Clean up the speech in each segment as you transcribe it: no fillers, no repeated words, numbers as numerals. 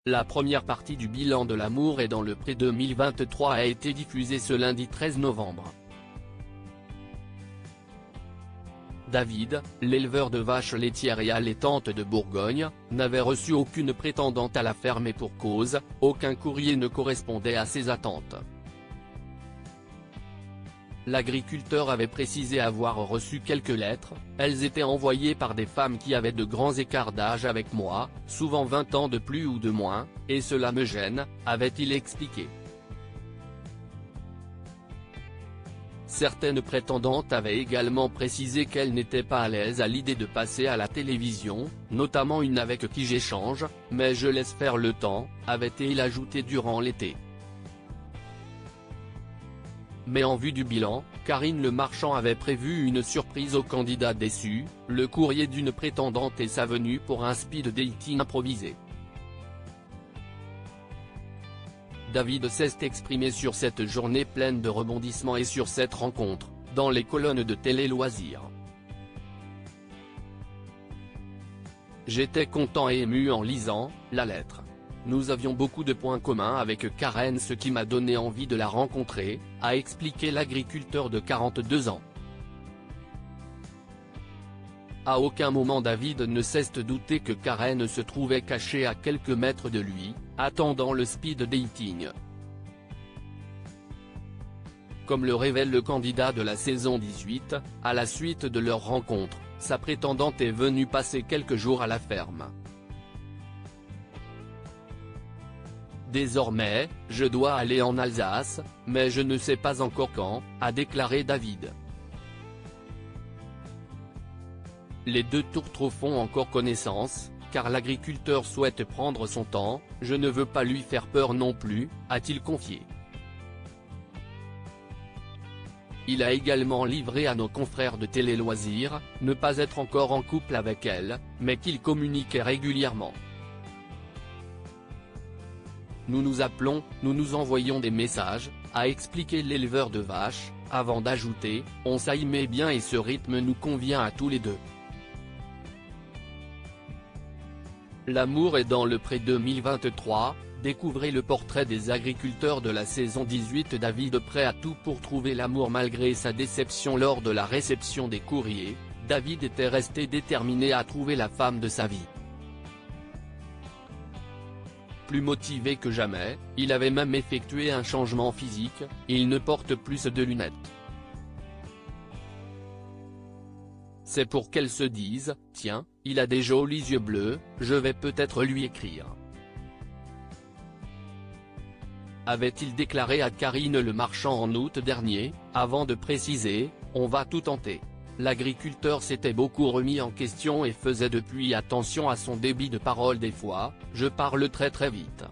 La première partie du bilan de L'amour est dans le pré 2023 a été diffusée ce lundi 13 novembre. David, l'éleveur de vaches laitières et allaitantes de Bourgogne, n'avait reçu aucune prétendante à la ferme et pour cause, aucun courrier ne correspondait à ses attentes. L'agriculteur avait précisé avoir reçu quelques lettres, elles étaient envoyées par des femmes qui avaient de grands écarts d'âge avec moi, souvent 20 ans de plus ou de moins, et cela me gêne, avait-il expliqué. Certaines prétendantes avaient également précisé qu'elles n'étaient pas à l'aise à l'idée de passer à la télévision, notamment une avec qui j'échange, mais je laisse faire le temps, avait-il ajouté durant l'été. Mais en vue du bilan, Karine Le Marchand avait prévu une surprise aux candidats déçus, le courrier d'une prétendante et sa venue pour un speed dating improvisé. David s'est exprimé sur cette journée pleine de rebondissements et sur cette rencontre, dans les colonnes de Télé Loisirs. J'étais content et ému en lisant la lettre. Nous avions beaucoup de points communs avec Karen, ce qui m'a donné envie de la rencontrer, a expliqué l'agriculteur de 42 ans. À aucun moment David ne cesse de douter que Karen se trouvait cachée à quelques mètres de lui, attendant le speed dating. Comme le révèle le candidat de la saison 18, à la suite de leur rencontre, sa prétendante est venue passer quelques jours à la ferme. Désormais, je dois aller en Alsace, mais je ne sais pas encore quand, a déclaré David. Les deux tourtereaux font encore connaissance, car l'agriculteur souhaite prendre son temps, je ne veux pas lui faire peur non plus, a-t-il confié. Il a également livré à nos confrères de Télé Loisirs, ne pas être encore en couple avec elle, mais qu'il communiquait régulièrement. Nous nous appelons, nous nous envoyons des messages, a expliqué l'éleveur de vaches, avant d'ajouter, on s'aimait bien et ce rythme nous convient à tous les deux. L'amour est dans le pré 2023, découvrez le portrait des agriculteurs de la saison 18. David prêt à tout pour trouver l'amour malgré sa déception lors de la réception des courriers, David était resté déterminé à trouver la femme de sa vie. Plus motivé que jamais, il avait même effectué un changement physique, il ne porte plus de lunettes. C'est pour qu'elle se dise, tiens, il a des jolis yeux bleus, je vais peut-être lui écrire. Avait-il déclaré à Karine Le Marchand en août dernier, avant de préciser, on va tout tenter. L'agriculteur s'était beaucoup remis en question et faisait depuis attention à son débit de parole des fois, je parle très vite.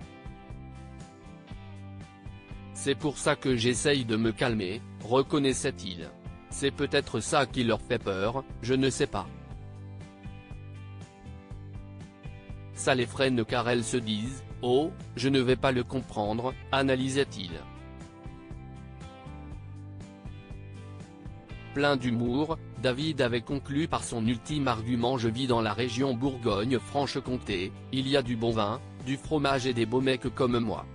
C'est pour ça que j'essaye de me calmer, reconnaissait-il. C'est peut-être ça qui leur fait peur, je ne sais pas. Ça les freine car elles se disent, oh, je ne vais pas le comprendre, analysait-il. Plein d'humour, David avait conclu par son ultime argument: je vis dans la région Bourgogne-Franche-Comté, il y a du bon vin, du fromage et des beaux mecs comme moi.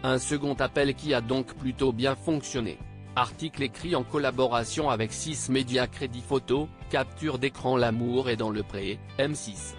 Un second appel qui a donc plutôt bien fonctionné. Article écrit en collaboration avec 6 médias. Crédit photo, capture d'écran. L'amour est dans le pré, M6.